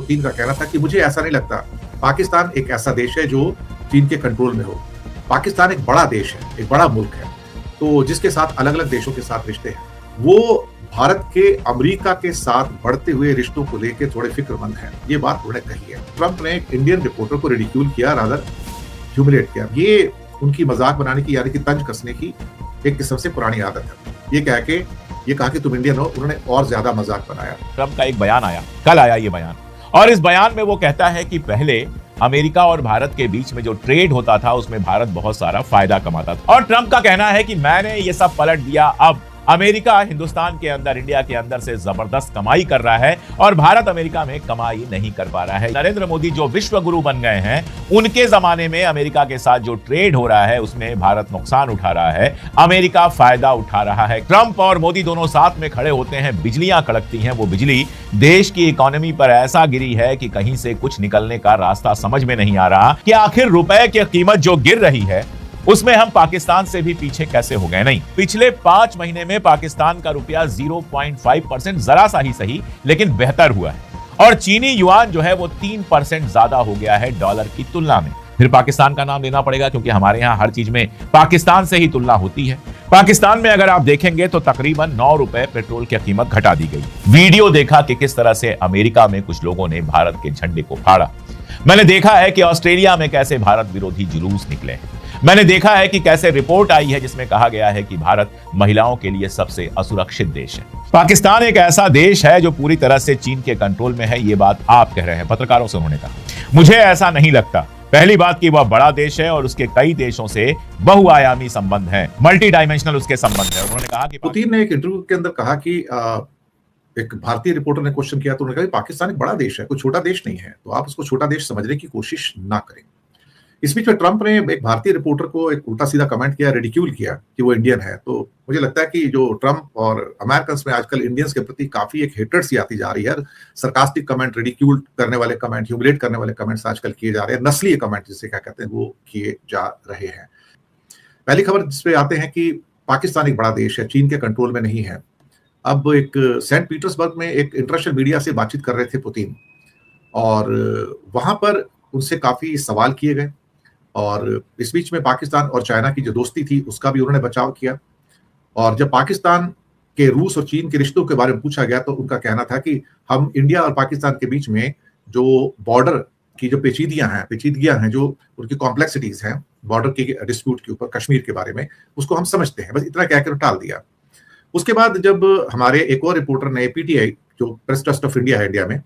Putin का कहना था कि मुझे ऐसा नहीं लगता पाकिस्तान एक ऐसा देश है जो चीन के कंट्रोल में हो। पाकिस्तान एक बड़ा देश है, एक बड़ा मुल्क है, तो जिसके साथ अलग अलग देशों के साथ रिश्ते हैं। वो भारत के अमेरिका के साथ बढ़ते हुए रिश्तों को लेकर थोड़े फिक्रमंद हैं। ये बात उन्होंने कही है। ट्रंप ने एक इंडियन रिपोर्टर को रिडिक्यूल किया, रादर ह्यूमिलेट किया। ये उनकी मजाक बनाने की, यानी कि तंज कसने की एक किस्म से पुरानी आदत है। ये कहा कि तुम इंडियन हो, उन्होंने और ज्यादा मजाक बनाया। ट्रंप का एक बयान आया, कल आया ये बयान, और इस बयान में वो कहता है कि पहले अमेरिका और भारत के बीच में जो ट्रेड होता था उसमें भारत बहुत सारा फायदा कमाता था। और ट्रंप का कहना है कि मैंने ये सब पलट दिया। अब अमेरिका हिंदुस्तान के अंदर, इंडिया के अंदर से जबरदस्त कमाई कर रहा है और भारत अमेरिका में कमाई नहीं कर पा रहा है। नरेंद्र मोदी जो विश्व गुरु बन गए हैं, उनके जमाने में अमेरिका के साथ जो ट्रेड हो रहा है उसमें भारत नुकसान उठा रहा है, अमेरिका फायदा उठा रहा है। ट्रंप और मोदी दोनों साथ में खड़े होते हैं, बिजलियां कड़कती हैं। वो बिजली देश की इकोनॉमी पर ऐसा गिरी है कि कहीं से कुछ निकलने का रास्ता समझ में नहीं आ रहा कि आखिर रुपए की कीमत जो गिर रही है उसमें हम पाकिस्तान से भी पीछे कैसे हो गए। नहीं, पिछले 5 महीने में पाकिस्तान का रुपया 0.5% जरा सा ही सही लेकिन बेहतर हुआ है, और चीनी युआन जो है वो 3% ज्यादा हो गया है डॉलर की तुलना में। फिर पाकिस्तान का नाम लेना पड़ेगा क्योंकि हमारे यहां हर चीज में पाकिस्तान से ही तुलना होती है। पाकिस्तान में अगर आप देखेंगे तो तकरीबन 9 रुपए पेट्रोल की कीमत घटा दी गई। वीडियो देखा कि किस तरह से अमेरिका में कुछ लोगों ने भारत के झंडे को फाड़ा। मैंने देखा है कि ऑस्ट्रेलिया में कैसे भारत विरोधी जुलूस निकले हैं। मैंने देखा है कि कैसे रिपोर्ट आई है जिसमें कहा गया है कि भारत महिलाओं के लिए सबसे असुरक्षित देश है। पाकिस्तान एक ऐसा देश है जो पूरी तरह से चीन के कंट्रोल में है, ये बात आप कह रहे हैं, पत्रकारों से उन्होंने कहा। मुझे ऐसा नहीं लगता। पहली बात कि वह बड़ा देश है और उसके कई देशों से बहुआयामी संबंध हैं, मल्टी डायमेंशनल उसके संबंध है। उन्होंने कहा कि पुतिन ने एक इंटरव्यू के अंदर कहा कि एक भारतीय रिपोर्टर ने क्वेश्चन किया तो उन्होंने कहा कि पाकिस्तान एक बड़ा देश है, कोई छोटा देश नहीं है, तो आप उसको छोटा देश समझने की कोशिश ना करें। इस बीच में ट्रंप ने एक भारतीय रिपोर्टर को एक उल्टा सीधा कमेंट किया, रिडिक्यूल किया कि वो इंडियन है। तो मुझे लगता है कि जो ट्रंप और अमेरिकन में आजकल इंडियंस के प्रति काफी एक हेट्रेड सी आती जा रही है। सरकास्टिक कमेंट, रिडिक्यूल करने वाले कमेंट, ह्यूमिलेट करने वाले कमेंट्स आजकल किए जा रहे हैं, नस्लीय कमेंट जिसे क्या कहते हैं वो किए जा रहे हैं। पहली खबर जिसपे आते हैं कि पाकिस्तान एक बड़ा देश है, चीन के कंट्रोल में नहीं है। अब एक सेंट पीटर्सबर्ग में एक इंटरनेशनल मीडिया से बातचीत कर रहे थे पुतिन, और वहां पर उनसे काफी सवाल किए गए, और इस बीच में पाकिस्तान और चाइना की जो दोस्ती थी उसका भी उन्होंने बचाव किया। और जब पाकिस्तान के रूस और चीन के रिश्तों के बारे में पूछा गया तो उनका कहना था कि हम इंडिया और पाकिस्तान के बीच में जो बॉर्डर की जो पेचीदगियां हैं, जो उनकी कॉम्प्लेक्सिटीज हैं बॉर्डर के डिस्प्यूट के ऊपर, कश्मीर के बारे में, उसको हम समझते हैं। बस इतना कहकर टाल दिया। उसके बाद जब हमारे एक और रिपोर्टर ने, पीटीआई जो प्रेस ट्रस्ट ऑफ इंडिया है इंडिया में,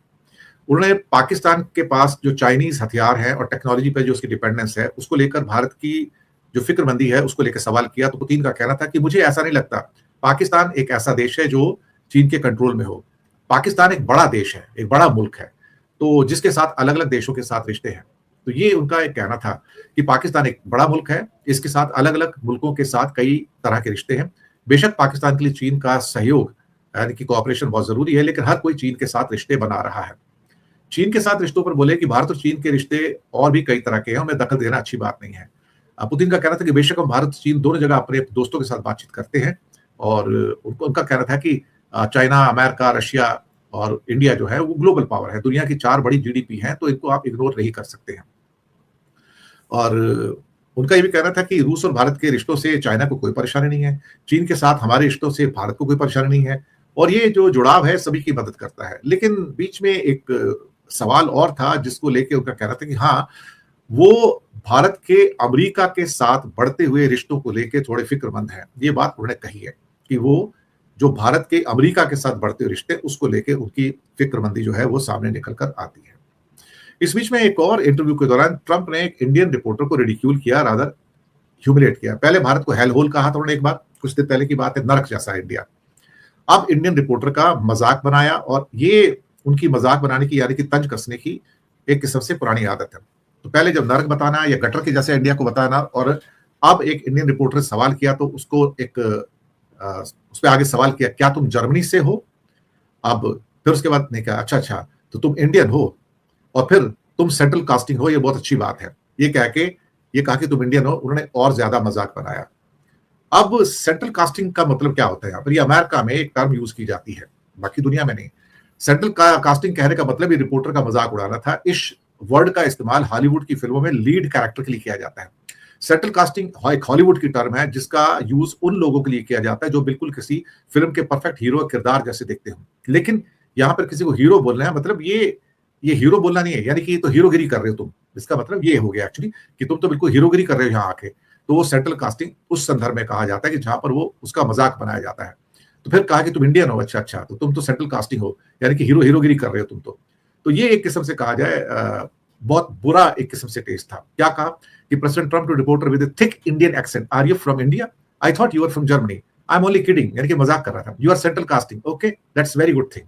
उन्होंने पाकिस्तान के पास जो चाइनीज हथियार है और टेक्नोलॉजी पर जो उसकी डिपेंडेंस है उसको लेकर भारत की जो फिक्रमंदी है उसको लेकर सवाल किया, तो पुतिन का कहना था कि मुझे ऐसा नहीं लगता पाकिस्तान एक ऐसा देश है जो चीन के कंट्रोल में हो। पाकिस्तान एक बड़ा देश है, एक बड़ा मुल्क है, तो जिसके साथ अलग अलग देशों के साथ रिश्ते हैं। तो ये उनका एक कहना था कि पाकिस्तान एक बड़ा मुल्क है, इसके साथ अलग अलग मुल्कों के साथ कई तरह के रिश्ते हैं। बेशक पाकिस्तान के लिए चीन का सहयोग यानी कि कोऑपरेशन बहुत जरूरी है, लेकिन हर कोई चीन के साथ रिश्ते बना रहा है। चीन के साथ रिश्तों पर बोले कि भारत और चीन के रिश्ते और भी कई तरह के हैं, उनमें दखल देना अच्छी बात नहीं है। पुतिन का कहना था कि बेशक हम भारत चीन दोनों जगह अपने दोस्तों के साथ बातचीत करते हैं, और उनका कहना था कि चाइना, अमेरिका, रशिया और इंडिया जो है वो ग्लोबल पावर है, दुनिया की 4 बड़ी जीडीपी हैं, तो इनको आप इग्नोर नहीं कर सकते हैं। और उनका ये भी कहना था कि रूस और भारत के रिश्तों से चाइना को कोई परेशानी नहीं है, चीन के साथ हमारे रिश्तों से भारत को कोई परेशानी नहीं है, और ये जो जुड़ाव है सभी की मदद करता है। लेकिन बीच में एक सवाल और था जिसको लेके उनका कहना था कि हाँ, वो भारत के अमेरिका के साथ बढ़ते हुए रिश्तों को लेके थोड़े फिक्रमंद हैं। ये बात उन्होंने कही है कि वो जो भारत के अमेरिका के साथ बढ़ते हुए रिश्ते उसको लेके उनकी फिक्रमंदी जो है वो सामने निकल कर आती है। इस बीच में एक और इंटरव्यू के दौरान ट्रंप ने एक इंडियन रिपोर्टर को रिडिक्यूल किया, रादर ह्यूमिलेट किया। पहले भारत को हेल होल कहा था उन्होंने एक बार, कुछ दिन पहले की बात है, नरक जैसा इंडिया। अब इंडियन रिपोर्टर का मजाक बनाया, और ये उनकी मजाक बनाने की यानी कि तंज कसने की एक किस्म से पुरानी आदत है। तो पहले जब नरक बताना या गटर के जैसे इंडिया को बताना, और अब एक इंडियन रिपोर्टर ने सवाल किया तो उसको एक उस पर आगे सवाल किया, क्या तुम जर्मनी से हो? अब फिर उसके बाद ने कहा अच्छा तो तुम इंडियन हो, और फिर तुम सेंट्रल कास्टिंग हो, ये बहुत अच्छी बात है। ये कहा कि तुम इंडियन हो, उन्होंने और ज्यादा मजाक बनाया। अब सेंट्रल कास्टिंग का मतलब क्या होता है यहाँ पर? ये अमेरिका में एक टर्म यूज की जाती है, बाकी दुनिया में नहीं। सेंट्रल कास्टिंग कहने का मतलब ये रिपोर्टर का मजाक उड़ाना था। इस वर्ड का इस्तेमाल हॉलीवुड की फिल्मों में लीड कैरेक्टर के लिए किया जाता है। सेंट्रल कास्टिंग एक हॉलीवुड की टर्म है जिसका यूज उन लोगों के लिए किया जाता है जो बिल्कुल किसी फिल्म के परफेक्ट हीरो किरदार जैसे दिखते हो। लेकिन यहाँ पर किसी को हीरो बोलना है, मतलब ये हीरो बोलना नहीं है, यानी कि तो हीरोगिरी कर रहे हो तुम, इसका मतलब ये हो गया एक्चुअली कि तुम तो बिल्कुल हीरोगिरी कर रहे हो यहाँ आके। तो वो सेंट्रल कास्टिंग उस संदर्भ में कहा जाता है कि जहां पर वो उसका मजाक बनाया जाता है। तो फिर कहा कि तुम इंडियन हो, अच्छा अच्छा, तो तुम तो सेंट्रल कास्टिंग हो, यानी कि हीरोगिरी कर रहे हो तुम तो ये एक किस्म से कहा जाए बहुत बुरा एक किस्म से टेस्ट था। क्या कहा कि president Trump to reporter with thick Indian accent, are you from India? I thought you are from Germany, I am only kidding, यानी कि मजाक कर रहा था। You are central casting, okay that's very good thing.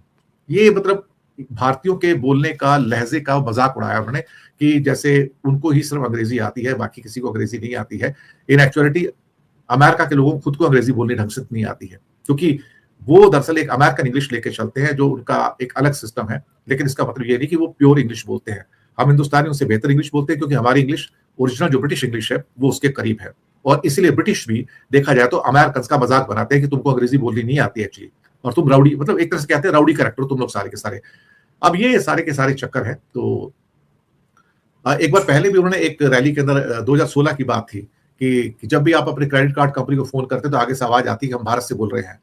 ये मतलब भारतीयों के बोलने का, लहजे का मजाक उड़ाया उन्होंने कि जैसे उनको ही सिर्फ अंग्रेजी आती है, बाकी किसी को अंग्रेजी नहीं आती है। इन एक्चुअलिटी अमेरिका के लोगों को खुद को अंग्रेजी बोलने ढंग से नहीं आती है, क्योंकि वो दरअसल एक अमेरिकन इंग्लिश लेके चलते हैं जो उनका एक अलग सिस्टम है। लेकिन इसका मतलब ये नहीं कि वो प्योर इंग्लिश बोलते हैं। हम हिंदुस्तानी उनसे बेहतर इंग्लिश बोलते हैं क्योंकि हमारी इंग्लिश ओरिजिनल जो ब्रिटिश इंग्लिश है वो उसके करीब है। और इसीलिए ब्रिटिश भी देखा जाए तो अमेरिकन का मजाक बनाते हैं कि तुमको अंग्रेजी बोलनी नहीं आती है एक्चुअली, और तुम राउडी, मतलब एक तरह से कहते हैं राउडी कैरेक्टर तुम लोग सारे के सारे। अब ये सारे के सारे चक्कर है। तो एक बार पहले भी उन्होंने एक रैली के अंदर 2016 की बात थी कि जब भी आप अपने क्रेडिट कार्ड कंपनी को फोन करते हैं तो आगे से आवाज आती है कि हम भारत से बोल रहे हैं।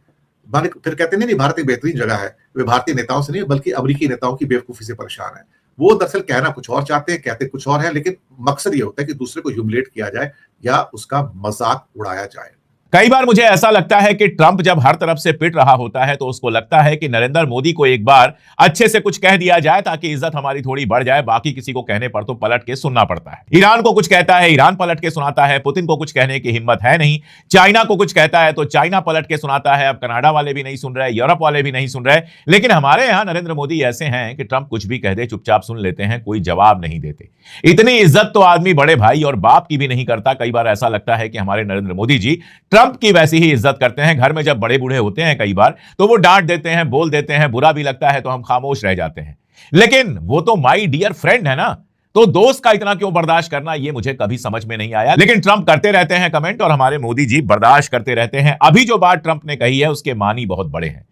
फिर कहते नहीं भारत एक बेहतरीन जगह है, वे भारतीय नेताओं से नहीं बल्कि अमेरिकी नेताओं की बेवकूफी से परेशान है। वो दरअसल कहना कुछ और चाहते हैं, कहते कुछ और है, लेकिन मकसद ये होता है कि दूसरे को ह्यूमिलेट किया जाए या उसका मजाक उड़ाया जाए। कई बार मुझे ऐसा लगता है कि ट्रंप जब हर तरफ से पिट रहा होता है तो उसको लगता है कि नरेंद्र मोदी को एक बार अच्छे से कुछ कह दिया जाए ताकि इज्जत हमारी थोड़ी बढ़ जाए। बाकी किसी को कहने पर तो पलट के सुनना पड़ता है। ईरान को कुछ कहता है, ईरान पलट के सुनाता है। पुतिन को कुछ कहने की हिम्मत है नहीं। चाइना को कुछ कहता है तो चाइना पलट के सुनाता है। अब कनाडा वाले भी नहीं सुन रहे, यूरोप वाले भी नहीं सुन रहे। लेकिन हमारे यहां नरेंद्र मोदी ऐसे हैं कि ट्रंप कुछ भी कह दे चुपचाप सुन लेते हैं, कोई जवाब नहीं देते। इतनी इज्जत तो आदमी बड़े भाई और बाप की भी नहीं करता। कई बार ऐसा लगता है कि हमारे नरेंद्र मोदी जी ट्रंप की वैसी ही इज्जत करते हैं। घर में जब बड़े बूढ़े होते हैं कई बार तो वो डांट देते हैं, बोल देते हैं, बुरा भी लगता है तो हम खामोश रह जाते हैं। लेकिन वो तो माई डियर फ्रेंड है ना, तो दोस्त का इतना क्यों बर्दाश्त करना, ये मुझे कभी समझ में नहीं आया। लेकिन ट्रंप करते रहते हैं कमेंट और हमारे मोदी जी बर्दाश्त करते रहते हैं। अभी जो बात ट्रंप ने कही है उसके मानी बहुत बड़े हैं,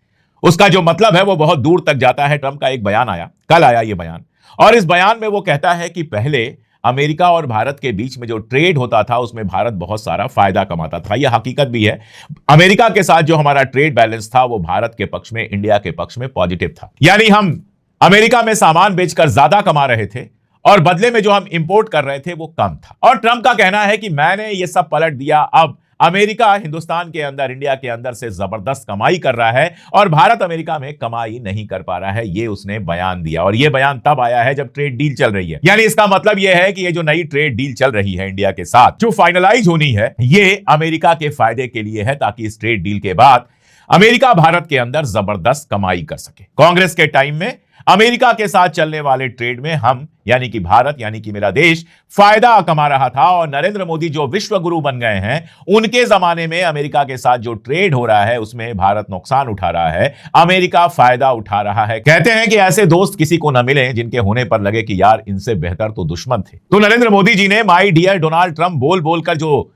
उसका जो मतलब है वो बहुत दूर तक जाता है। ट्रंप का एक बयान आया, कल आया ये बयान, और इस बयान में वो कहता है कि पहले अमेरिका और भारत के बीच में जो ट्रेड होता था उसमें भारत बहुत सारा फायदा कमाता था। यह हकीकत भी है। अमेरिका के साथ जो हमारा ट्रेड बैलेंस था वो भारत के पक्ष में, इंडिया के पक्ष में पॉजिटिव था। यानी हम अमेरिका में सामान बेचकर ज्यादा कमा रहे थे और बदले में जो हम इंपोर्ट कर रहे थे वो कम था। और ट्रंप का कहना है कि मैंने ये सब पलट दिया। अब अमेरिका हिंदुस्तान के अंदर, इंडिया के अंदर से जबरदस्त कमाई कर रहा है और भारत अमेरिका में कमाई नहीं कर पा रहा है। ये उसने बयान दिया और ये बयान तब आया है जब ट्रेड डील चल रही है। यानी इसका मतलब ये है कि ये जो नई ट्रेड डील चल रही है इंडिया के साथ, जो फाइनलाइज होनी है, ये अमेरिका के फायदे के लिए है ताकि इस ट्रेड डील के बाद अमेरिका भारत के अंदर जबरदस्त कमाई कर सके। कांग्रेस के टाइम में अमेरिका के साथ चलने वाले ट्रेड में हम यानी कि भारत, यानी कि मेरा देश, फायदा कमा रहा था। और नरेंद्र मोदी जो विश्व गुरु बन गए हैं, उनके जमाने में अमेरिका के साथ जो ट्रेड हो रहा है उसमें भारत नुकसान उठा रहा है, अमेरिका फायदा उठा रहा है। कहते हैं कि ऐसे दोस्त किसी को न मिले जिनके होने पर लगे कि यार इनसे बेहतर तो दुश्मन थे। तो नरेंद्र मोदी जी ने माई डियर डोनाल्ड ट्रंप बोल बोलकर जो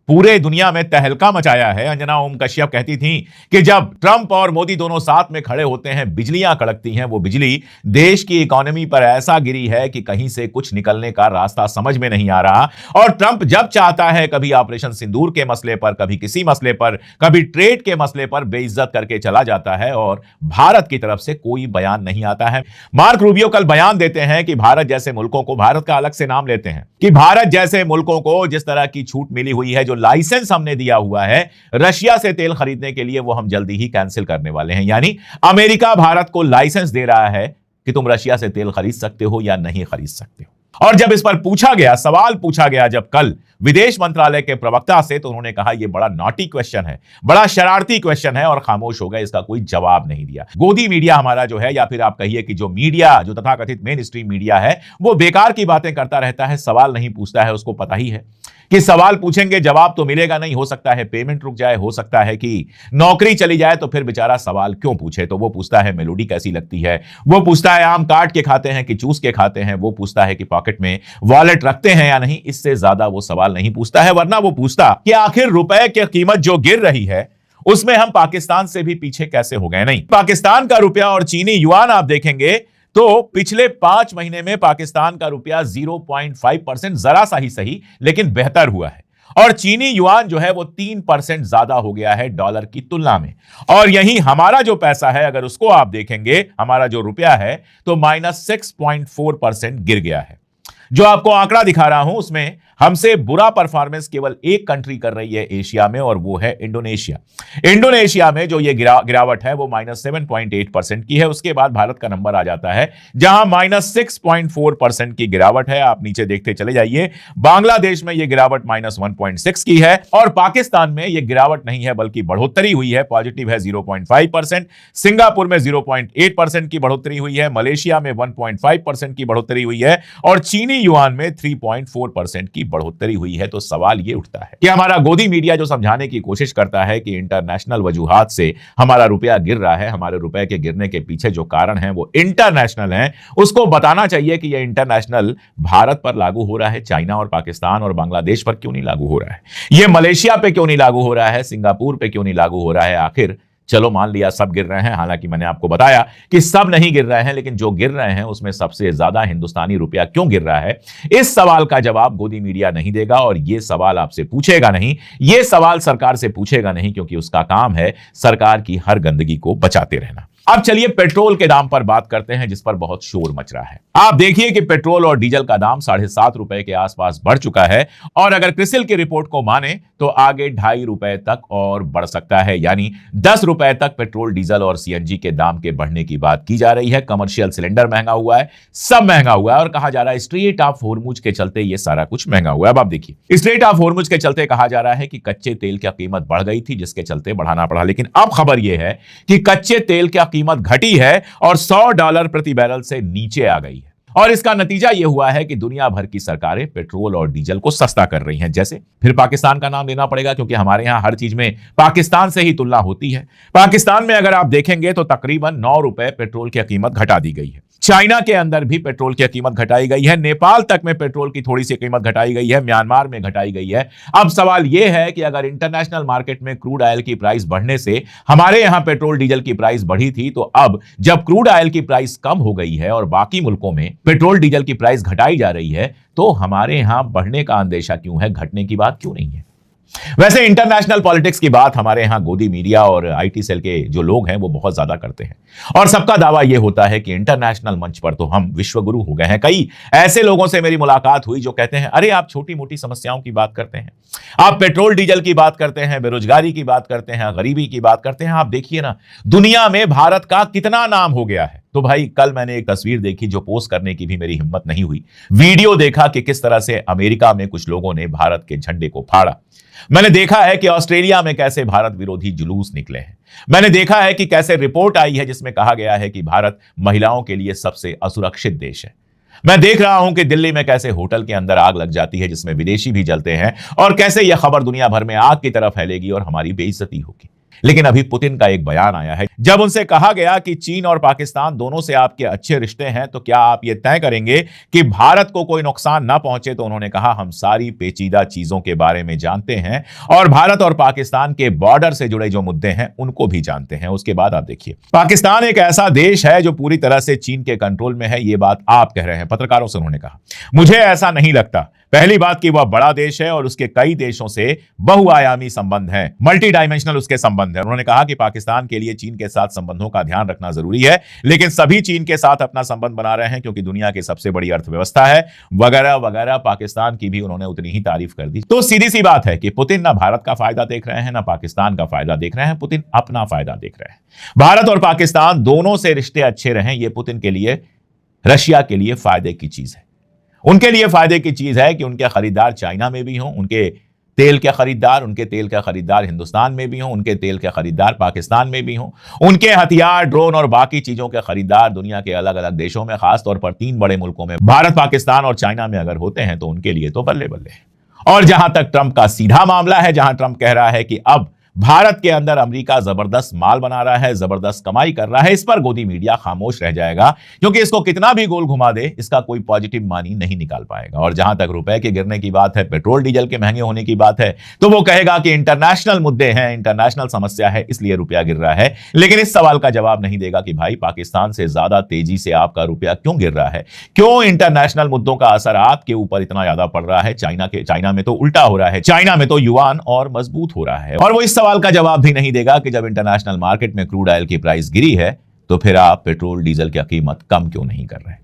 पूरे दुनिया में तहलका मचाया है। अंजना ओम कश्यप कहती थी कि जब ट्रंप और मोदी दोनों साथ में खड़े होते हैं बिजलियां कड़कती हैं। वो बिजली देश की इकोनॉमी पर ऐसा गिरी है कि कहीं से कुछ निकलने का रास्ता समझ में नहीं आ रहा। और ट्रंप जब चाहता है कभी ऑपरेशन सिंदूर के मसले पर, कभी किसी मसले पर, कभी ट्रेड के मसले पर बेइज्जत करके चला जाता है और भारत की तरफ से कोई बयान नहीं आता है। मार्क रूबियो कल बयान देते हैं कि भारत जैसे मुल्कों को, भारत का अलग से नाम लेते हैं कि भारत जैसे मुल्कों को जिस तरह की छूट मिली हुई है, लाइसेंस हमने दिया हुआ है रशिया से तेल खरीदने के लिए, वो हम जल्दी ही कैंसिल करने वाले हैं। यानी अमेरिका भारत को लाइसेंस दे रहा है कि तुम रशिया से तेल खरीद सकते हो या नहीं खरीद सकते हो। और जब इस पर पूछा गया, सवाल पूछा गया जब कल विदेश मंत्रालय के प्रवक्ता से, तो उन्होंने कहा यह बड़ा नॉटी क्वेश्चन है, बड़ा शरारती क्वेश्चन है, और खामोश हो गए, इसका कोई जवाब नहीं दिया। गोदी मीडिया हमारा जो है, या फिर आप कहिए कि जो मीडिया, जो तथाकथित मेन स्ट्रीम मीडिया है, वो बेकार की बातें करता रहता है, सवाल नहीं पूछता है। उसको पता ही है कि सवाल पूछेंगे जवाब तो मिलेगा नहीं। हो सकता है पेमेंट रुक जाए, हो सकता है कि नौकरी चली जाए, तो फिर बेचारा सवाल क्यों पूछे। तो वो पूछता है मेलोडी कैसी लगती है, वो पूछता है आम काट के खाते हैं कि चूस के खाते हैं, वो पूछता है कि पॉकेट में वॉलेट रखते हैं या नहीं। इससे ज्यादा वो सवाल नहीं पूछता है। वरना वो पूछता कि आखिर रुपए की कीमत जो गिर रही है उसमें हम पाकिस्तान से भी पीछे कैसे हो गए। नहीं, पाकिस्तान का रुपया और चीनी युआन आप देखेंगे तो पिछले 5 महीने में पाकिस्तान का रुपया 0.5% जरा सा ही सही लेकिन बेहतर हुआ है, और चीनी युआन जो है वो 3% ज्यादा हो गया है डॉलर की तुलना में। और यही हमारा जो पैसा है, अगर उसको आप देखेंगे, हमारा जो रुपया है, तो -6.4% गिर गया है। जो आपको आंकड़ा दिखा रहा हूं उसमें हमसे बुरा परफॉर्मेंस केवल एक कंट्री कर रही है एशिया में, और वो है इंडोनेशिया। इंडोनेशिया में जो ये गिरावट है वो -7.8% की है। उसके बाद भारत का नंबर आ जाता है जहां -6.4% की गिरावट है। आप नीचे देखते चले जाइए, बांग्लादेश में ये गिरावट -1.6 की है, और पाकिस्तान में ये गिरावट नहीं है बल्कि बढ़ोतरी हुई है, पॉजिटिव है 0.5%। सिंगापुर में 0.8% की बढ़ोतरी हुई है, मलेशिया में 1.5% की बढ़ोतरी हुई है, और चीनी युआन में 3.4% की बढ़ोतरी हुई है। तो सवाल यह उठता है कि हमारा गोदी मीडिया जो समझाने की कोशिश करता है कि इंटरनेशनल वजूहात से हमारा रुपया गिर रहा है, हमारे रुपए के गिरने के पीछे जो कारण है वो इंटरनेशनल है, उसको बताना चाहिए कि यह इंटरनेशनल भारत पर लागू हो रहा है, चाइना और पाकिस्तान और बांग्लादेश पर क्यों नहीं लागू हो रहा है, यह मलेशिया पे क्यों नहीं लागू हो रहा है, सिंगापुर पे क्यों नहीं लागू हो रहा है। आखिर चलो मान लिया सब गिर रहे हैं, हालांकि मैंने आपको बताया कि सब नहीं गिर रहे हैं, लेकिन जो गिर रहे हैं उसमें सबसे ज्यादा हिंदुस्तानी रुपया क्यों गिर रहा है, इस सवाल का जवाब गोदी मीडिया नहीं देगा, और यह सवाल आपसे पूछेगा नहीं, यह सवाल सरकार से पूछेगा नहीं, क्योंकि उसका काम है सरकार की हर गंदगी को बचाते रहना। अब चलिए पेट्रोल के दाम पर बात करते हैं, जिस पर बहुत शोर मच रहा है। आप देखिए कि पेट्रोल और डीजल का दाम 7.5 रुपए के आसपास बढ़ चुका है, और अगर क्रिसिल की रिपोर्ट को माने तो आगे 2.5 रुपए तक और बढ़ सकता है, यानी 10 रुपए तक पेट्रोल, डीजल और सीएनजी के दाम के बढ़ने की बात की जा रही है। कमर्शियल सिलेंडर महंगा हुआ है, सब महंगा हुआ है, और कहा जा रहा है स्ट्रेट ऑफ होर्मुज के चलते ये सारा कुछ महंगा हुआ है। अब आप देखिए, स्ट्रेट ऑफ होर्मुज के चलते कहा जा रहा है कि कच्चे तेल की कीमत बढ़ गई थी, जिसके चलते बढ़ाना पड़ा, लेकिन अब खबर यह है कि कच्चे तेल की कीमत घटी है और $100 प्रति बैरल से नीचे आ गई है, और इसका नतीजा यह हुआ है कि दुनिया भर की सरकारें पेट्रोल और डीजल को सस्ता कर रही हैं। जैसे फिर पाकिस्तान का नाम लेना पड़ेगा, क्योंकि हमारे यहां हर चीज में पाकिस्तान से ही तुलना होती है। पाकिस्तान में अगर आप देखेंगे तो तकरीबन 9 रुपए पेट्रोल की कीमत घटा दी गई है। चाइना के अंदर भी पेट्रोल की कीमत घटाई गई है, नेपाल तक में पेट्रोल की थोड़ी सी कीमत घटाई गई है, म्यांमार में घटाई गई है। अब सवाल यह है कि अगर इंटरनेशनल मार्केट में क्रूड ऑयल की प्राइस बढ़ने से हमारे यहां पेट्रोल डीजल की प्राइस बढ़ी थी, तो अब जब क्रूड ऑयल की प्राइस कम हो गई है और बाकी मुल्कों में पेट्रोल डीजल की प्राइस घटाई जा रही है, तो हमारे यहां बढ़ने का अंदेशा क्यों है, घटने की बात क्यों नहीं है। वैसे इंटरनेशनल पॉलिटिक्स की बात हमारे यहां गोदी मीडिया और आईटी सेल के जो लोग हैं वो बहुत ज्यादा करते हैं, और सबका दावा यह होता है कि इंटरनेशनल मंच पर तो हम विश्वगुरु हो गए हैं। कई ऐसे लोगों से मेरी मुलाकात हुई जो कहते हैं, अरे आप छोटी मोटी समस्याओं की बात करते हैं, आप पेट्रोल डीजल की बात करते हैं, बेरोजगारी की बात करते हैं, गरीबी की बात करते हैं, आप देखिए ना दुनिया में भारत का कितना नाम हो गया है। तो भाई कल मैंने एक तस्वीर देखी जो पोस्ट करने की भी मेरी हिम्मत नहीं हुई। वीडियो देखा कि किस तरह से अमेरिका में कुछ लोगों ने भारत के झंडे को फाड़ा। मैंने देखा है कि ऑस्ट्रेलिया में कैसे भारत विरोधी जुलूस निकले हैं। मैंने देखा है कि कैसे रिपोर्ट आई है जिसमें कहा गया है कि भारत महिलाओं के लिए सबसे असुरक्षित देश है। मैं देख रहा हूं कि दिल्ली में कैसे होटल के अंदर आग लग जाती है जिसमें विदेशी भी जलते हैं, और कैसे यह खबर दुनिया भर में आग की तरह फैलेगी और हमारी बेइज्जती होगी। लेकिन अभी पुतिन का एक बयान आया है, जब उनसे कहा गया कि चीन और पाकिस्तान दोनों से आपके अच्छे रिश्ते हैं, तो क्या आप यह तय करेंगे कि भारत को कोई नुकसान ना पहुंचे, तो उन्होंने कहा हम सारी पेचीदा चीजों के बारे में जानते हैं और भारत और पाकिस्तान के बॉर्डर से जुड़े जो मुद्दे हैं उनको भी जानते हैं। उसके बाद आप देखिए, पाकिस्तान एक ऐसा देश है जो पूरी तरह से चीन के कंट्रोल में है, यह बात आप कह रहे हैं। पत्रकारों से उन्होंने कहा, मुझे ऐसा नहीं लगता। पहली बात कि वह बड़ा देश है और उसके कई देशों से बहुआयामी संबंध हैं, मल्टी डायमेंशनल उसके संबंध है। उन्होंने कहा कि पाकिस्तान के लिए चीन के साथ संबंधों का ध्यान रखना जरूरी है, लेकिन सभी चीन के साथ अपना संबंध बना रहे हैं क्योंकि दुनिया की सबसे बड़ी अर्थव्यवस्था है, वगैरह वगैरह। पाकिस्तान की भी उन्होंने उतनी ही तारीफ कर दी। तो सीधी सी बात है कि पुतिन ना भारत का फायदा देख रहे हैं ना पाकिस्तान का फायदा देख रहे हैं, पुतिन अपना फायदा देख रहे हैं। भारत और पाकिस्तान दोनों से रिश्ते अच्छे रहें, यह पुतिन के लिए, रशिया के लिए फायदे की चीज है। उनके लिए फायदे की चीज है कि उनके खरीदार चाइना में भी हों, उनके तेल के खरीदार हिंदुस्तान में भी हों, उनके तेल के खरीदार पाकिस्तान में भी हों, उनके हथियार, ड्रोन और बाकी चीजों के खरीदार दुनिया के अलग अलग देशों में, खासतौर पर 3 बड़े मुल्कों में, भारत, पाकिस्तान और चाइना में अगर होते हैं तो उनके लिए तो बल्ले बल्ले है। और जहां तक ट्रंप का सीधा मामला है, जहां ट्रंप कह रहा है कि अब भारत के अंदर अमेरिका जबरदस्त माल बना रहा है, जबरदस्त कमाई कर रहा है, इस पर गोदी मीडिया खामोश रह जाएगा, क्योंकि इसको कितना भी गोल घुमा दे, इसका कोई पॉजिटिव मानी नहीं निकाल पाएगा। और जहां तक रुपए के गिरने की बात है, पेट्रोल डीजल के महंगे होने की बात है, तो वो कहेगा कि इंटरनेशनल मुद्दे हैं, इंटरनेशनल समस्या है, इसलिए रुपया गिर रहा है। लेकिन इस सवाल का जवाब नहीं देगा कि भाई पाकिस्तान से ज्यादा तेजी से आपका रुपया क्यों गिर रहा है, क्यों इंटरनेशनल मुद्दों का असर आपके ऊपर इतना ज्यादा पड़ रहा है। चाइना में तो उल्टा हो रहा है, चाइना में तो युआन और मजबूत हो रहा है। और वो इस सवाल का जवाब भी नहीं देगा कि जब इंटरनेशनल मार्केट में क्रूड ऑयल की प्राइस गिरी है, तो फिर आप पेट्रोल डीजल की कीमत कम क्यों नहीं कर रहे हैं।